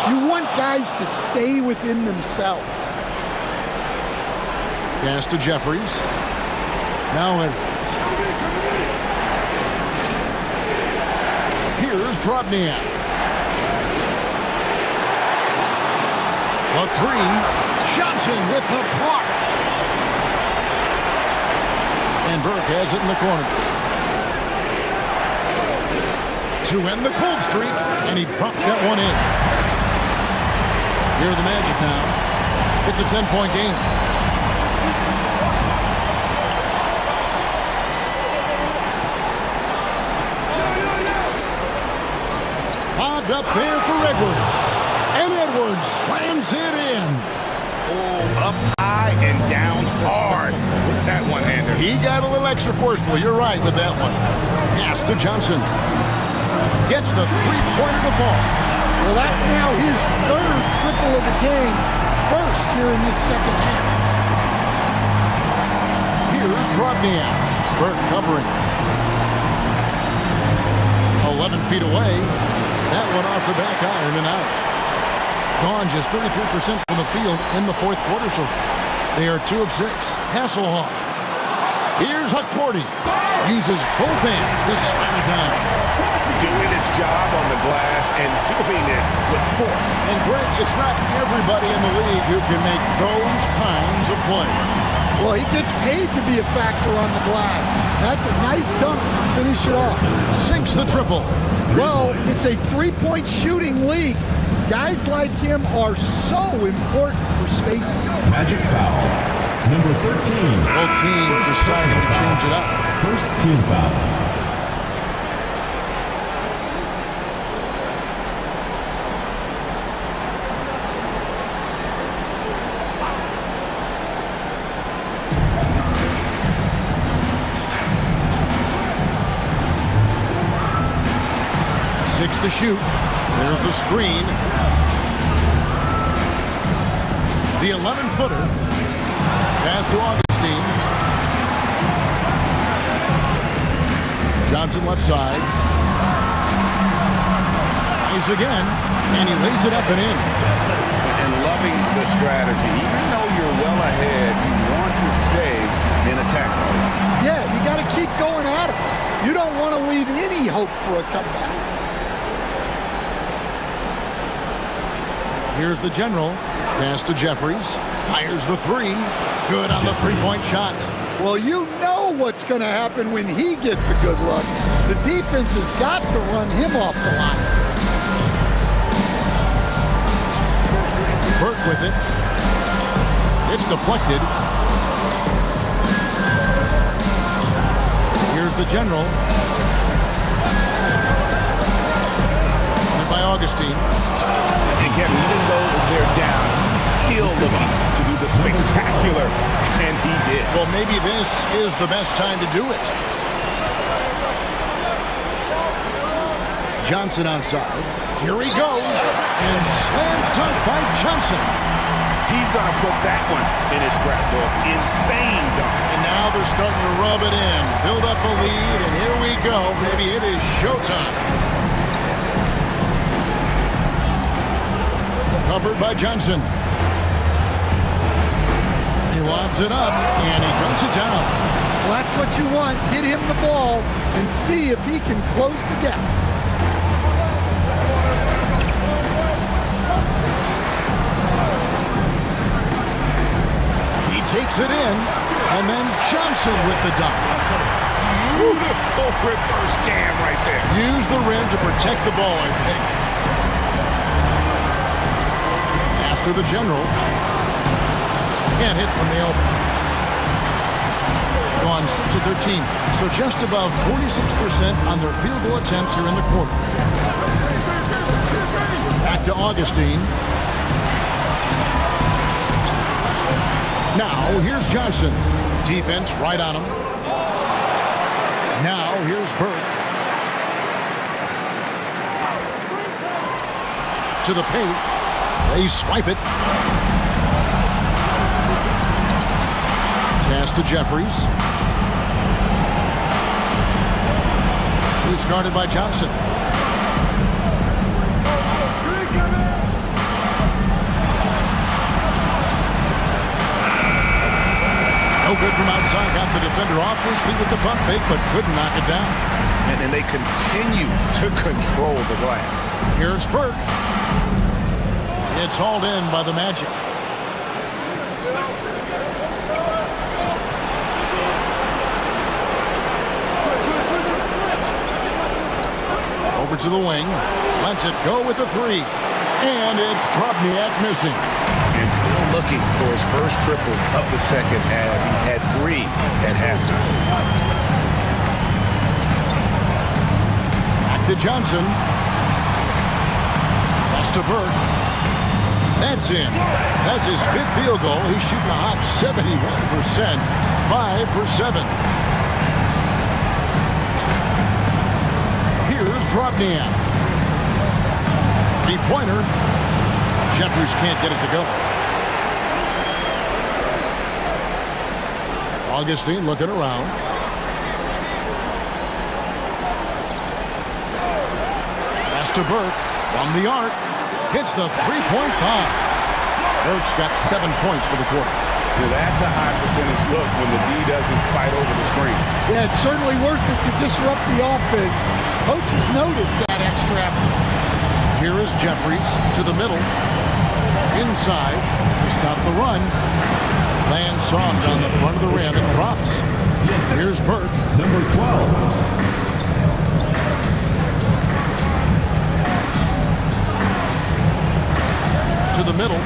You want guys to stay within themselves. Pass to Jeffries. Now Edwards. Here's Drobniak. A 3. Johnson with the block. And Burke has it in the corner. To end the cold streak, and he drops that one in. Here are the Magic now. It's a 10-point game. Bobbed up there for Edwards. And Edwards slams it in. Oh, up high and down hard with that one-hander. He got a little extra forceful. You're right with that one. Pass to Johnson. Gets the three-pointer to fall. Well, that's now his 3rd triple of the game. First here in this second half. Here's Drobniak. Burke covering. 11 feet away. That one off the back iron and out. Gone just 33% from the field in the fourth quarter so far. They are 2 of 6. Hasselhoff. Here's Hukporti. Uses both hands to slam it down. Doing his job on the glass and doing it with force. And Greg, it's not everybody in the league who can make those kinds of plays. Well, he gets paid to be a factor on the glass. That's a nice dunk to finish it off. Sinks the triple. Well, it's a three-point shooting league. Guys like him are so important for spacing. Magic foul. Number 13. Both teams deciding to change it up. First team foul. Six to shoot. There's the screen. The 11-footer. Pass to Augustine. Johnson left side. Tries again, and he lays it up and in. And loving the strategy. Even though you're well ahead, you want to stay in attack mode. Yeah, you got to keep going at it. You don't want to leave any hope for a comeback. Here's the general. Pass to Jeffries. Fires the three. Good on the three-point shot. Well, you know what's going to happen when he gets a good look. The defense has got to run him off the line. Burke with it. It's deflected. Here's the general. And by Augustine. And Kevin, even though they're down, he's still looking to do the spectacular, and he did. Well, maybe this is the best time to do it. Johnson outside. Here he goes. And slam dunk by Johnson. He's going to put that one in his scrapbook. Insane dunk. And now they're starting to rub it in. Build up a lead, and here we go. Maybe it is showtime. Covered by Johnson. He lobs it up, and he dunks it down. Well, that's what you want. Get him the ball and see if he can close the gap. He takes it in, and then Johnson with the dunk. Beautiful reverse jam right there. Use the rim to protect the ball, I think. Pass to the general. Can't hit from the elbow. Gone 6 of 13, so just above 46% on their field goal attempts here in the quarter. Back to Augustine. Now, here's Johnson. Defense right on him. Now, here's Burke. To the paint. They swipe it. Pass to Jeffries. He's guarded by Johnson. No good from outside. Got the defender off his feet with the pump fake, but couldn't knock it down. And they continue to control the glass. Here's Burke. It's hauled in by the Magic. Over to the wing. Lets it go with the three. And it's Drobniak missing. And still looking for his first triple of the second half. He had 3 at halftime. Back to Johnson. Pass to Burke. That's in. That's his 5th field goal. He's shooting a hot 71%. 5 for 7. Here's Drobniak. Three-pointer. Jeffries can't get it to go. Augustine looking around. Pass to Burke. From the arc, hits the three-point bomb. Burks got 7 points for the quarter. Yeah, that's a high percentage look when the D doesn't fight over the screen. Yeah, it's certainly worth it to disrupt the offense. Coaches notice that extra effort. Here is Jeffries to the middle. Inside to stop the run. Lands soft on the front of the rim and drops. Here's Burke. Number 12. To the middle.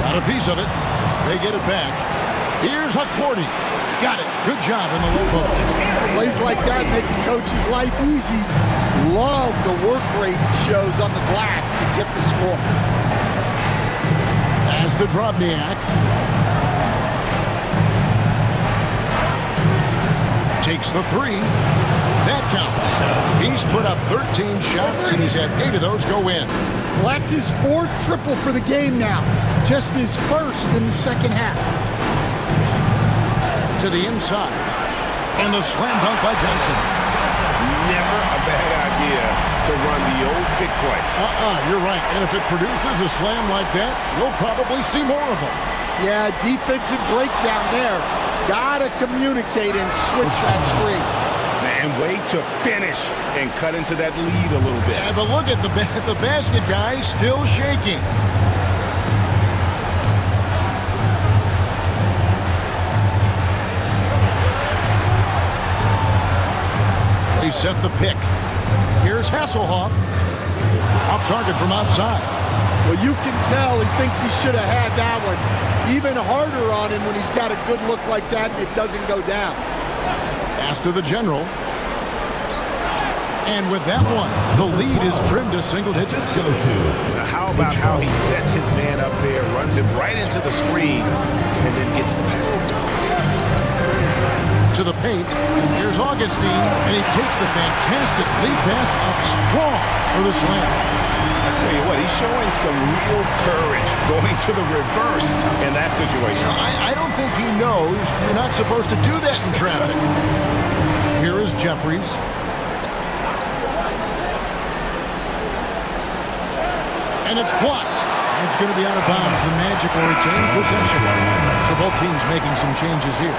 Got a piece of it. They get it back. Here's Hakordi. Got it. Good job in the low post. Plays like that make the coach's life easy. Love the work rate he shows on the glass to get the score. As to Drobniak. Takes the three. That counts. He's put up 13 shots, and he's had 8 of those go in. Well, that's his 4th triple for the game now. Just his 1st in the second half. To the inside. And the slam dunk by Johnson. Never a bad idea to run the old pick play. You're right. And if it produces a slam like that, you'll probably see more of them. Yeah, defensive breakdown there. Gotta communicate and switch that screen. And wait to finish and cut into that lead a little bit. Yeah, but look at the basket guy still shaking. They set the pick. Here's Hasselhoff. Off target from outside. Well, you can tell he thinks he should have had that one. Even harder on him when he's got a good look like that and it doesn't go down. Pass to the general. And with that one, the lead is trimmed to single digits. Now how about how he sets his man up there, runs it right into the screen, and then gets the basket. To the paint. Here's Augustine, and he takes the fantastic lead pass up strong for the slam. I tell you what, he's showing some real courage going to the reverse in that situation. I don't think he knows you're not supposed to do that in traffic. Here is Jeffries. And it's blocked. It's going to be out of bounds. The Magic will retain possession. So both teams making some changes here.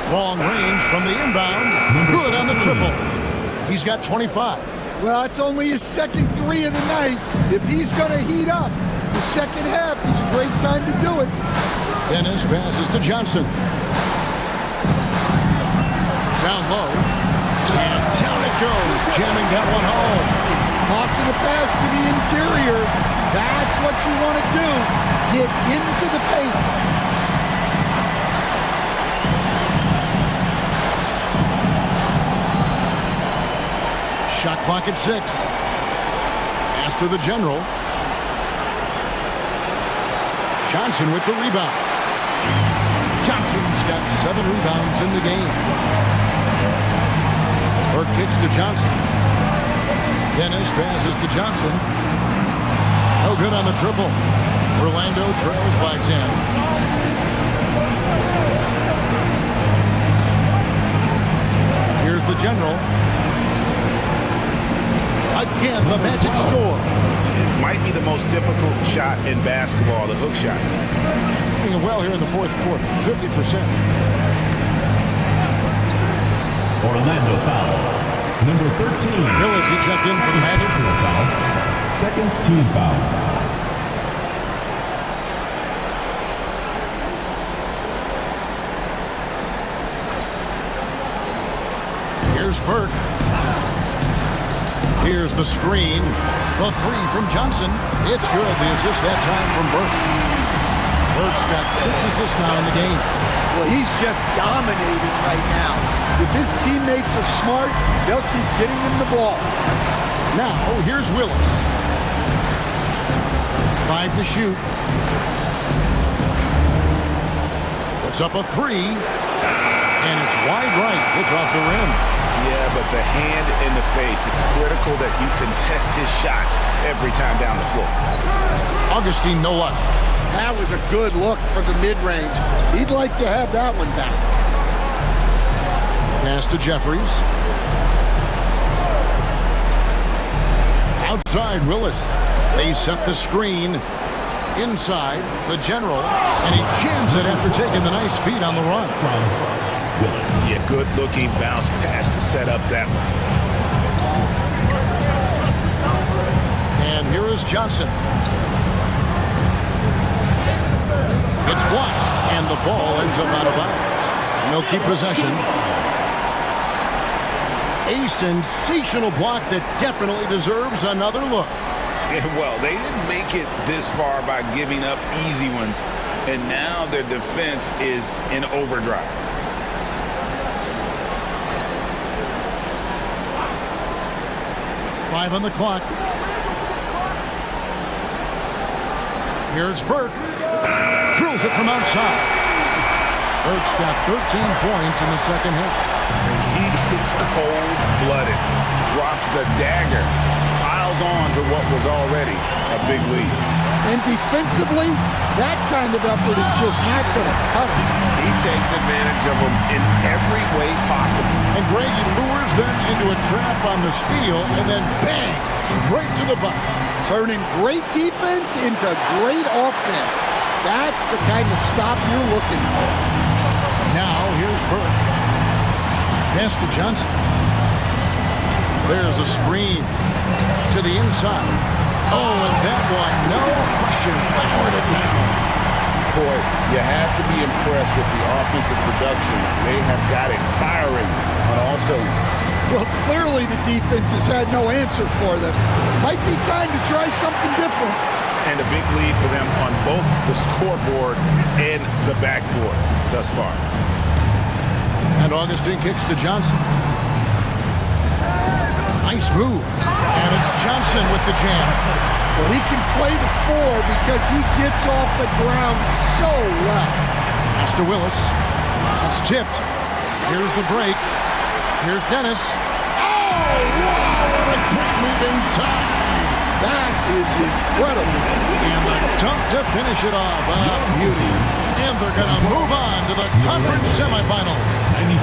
Long range from the inbound. Good on the triple. He's got 25. Well, it's only his 2nd 3 of the night. If he's going to heat up the second half, it's a great time to do it. Dennis passes to Johnson. Down low. And down it goes. Jamming that one home. Tossing the pass to the interior. That's what you want to do. Get into the paint. Shot clock at 6. Pass to the general. Johnson with the rebound. Johnson's got 7 rebounds in the game. Burke kicks to Johnson. Dennis passes to Johnson. No good on the triple. Orlando trails by 10. Here's the general. Again, the Magic score. It might be the most difficult shot in basketball, the hook shot. Doing well here in the 4th quarter, 50%. Orlando foul. Number 13. Willis, he checked in for the Magic. Foul. 2nd team foul. Here's Burke. Here's the screen. The 3 from Johnson. It's good. The assist that time from Burke. Burke's got 6 assists now in the game. Well, he's just dominating right now. If his teammates are smart, they'll keep getting him the ball. Now, here's Willis. 5 to shoot. Puts up a 3. And it's wide right. It's off the rim. Yeah, but the hand in the face, it's critical that you contest his shots every time down the floor. Augustine, no luck. That was a good look from the mid-range. He'd like to have that one back. Pass to Jeffries. Outside, Willis. They set the screen. Inside, the general. And he jams it after taking the nice feed on the run. Willis. Yeah, good-looking bounce pass to set up that one. And here is Johnson. It's blocked, and the ball ends up out of bounds. And they'll keep possession. A sensational block that definitely deserves another look. Yeah, well, they didn't make it this far by giving up easy ones, and now their defense is in overdrive. Five on the clock. Here's Burke. Drills it from outside. Burke's got 13 points in the second half. He is cold-blooded, drops the dagger, piles on to what was already a big lead. And defensively, that kind of effort is just not going to cut it. He takes advantage of them in every way possible. And Greg, he lures them into a trap on the steal, and then bang, straight to the bucket. Turning great defense into great offense. That's the kind of stop you're looking for. Now, here's Burke. Pass to Johnson. There's a screen to the inside. Oh, and that one, no question, powered it down. Boy, you have to be impressed with the offensive production. They have got it firing on all cylinders. Well, clearly the defense has had no answer for them. Might be time to try something different. And a big lead for them on both the scoreboard and the backboard thus far. And Augustine kicks to Johnson. Nice move. And it's Johnson with the jam. Well, he can play the four because he gets off the ground so well. Pass to Willis. It's tipped. Here's the break. Here's Dennis. Oh, wow, what a quick move inside. That is incredible. And the dunk to finish it off. Beauty. And they're going to move on to the conference semifinals.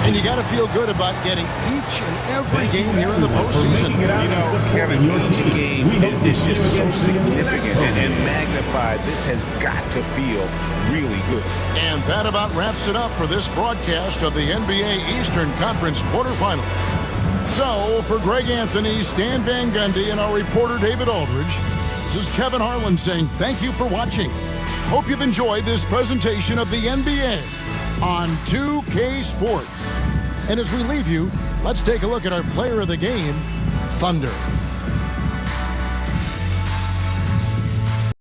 And you got to feel good about getting each and every game here in the postseason. You know, Kevin, each game is just so significant and magnified. This has got to feel really good. And that about wraps it up for this broadcast of the NBA Eastern Conference quarterfinals. So, for Greg Anthony, Stan Van Gundy, and our reporter David Aldridge, this is Kevin Harlan saying thank you for watching. Hope you've enjoyed this presentation of the NBA on 2K Sports. And as we leave you, let's take a look at our player of the game, Thunder.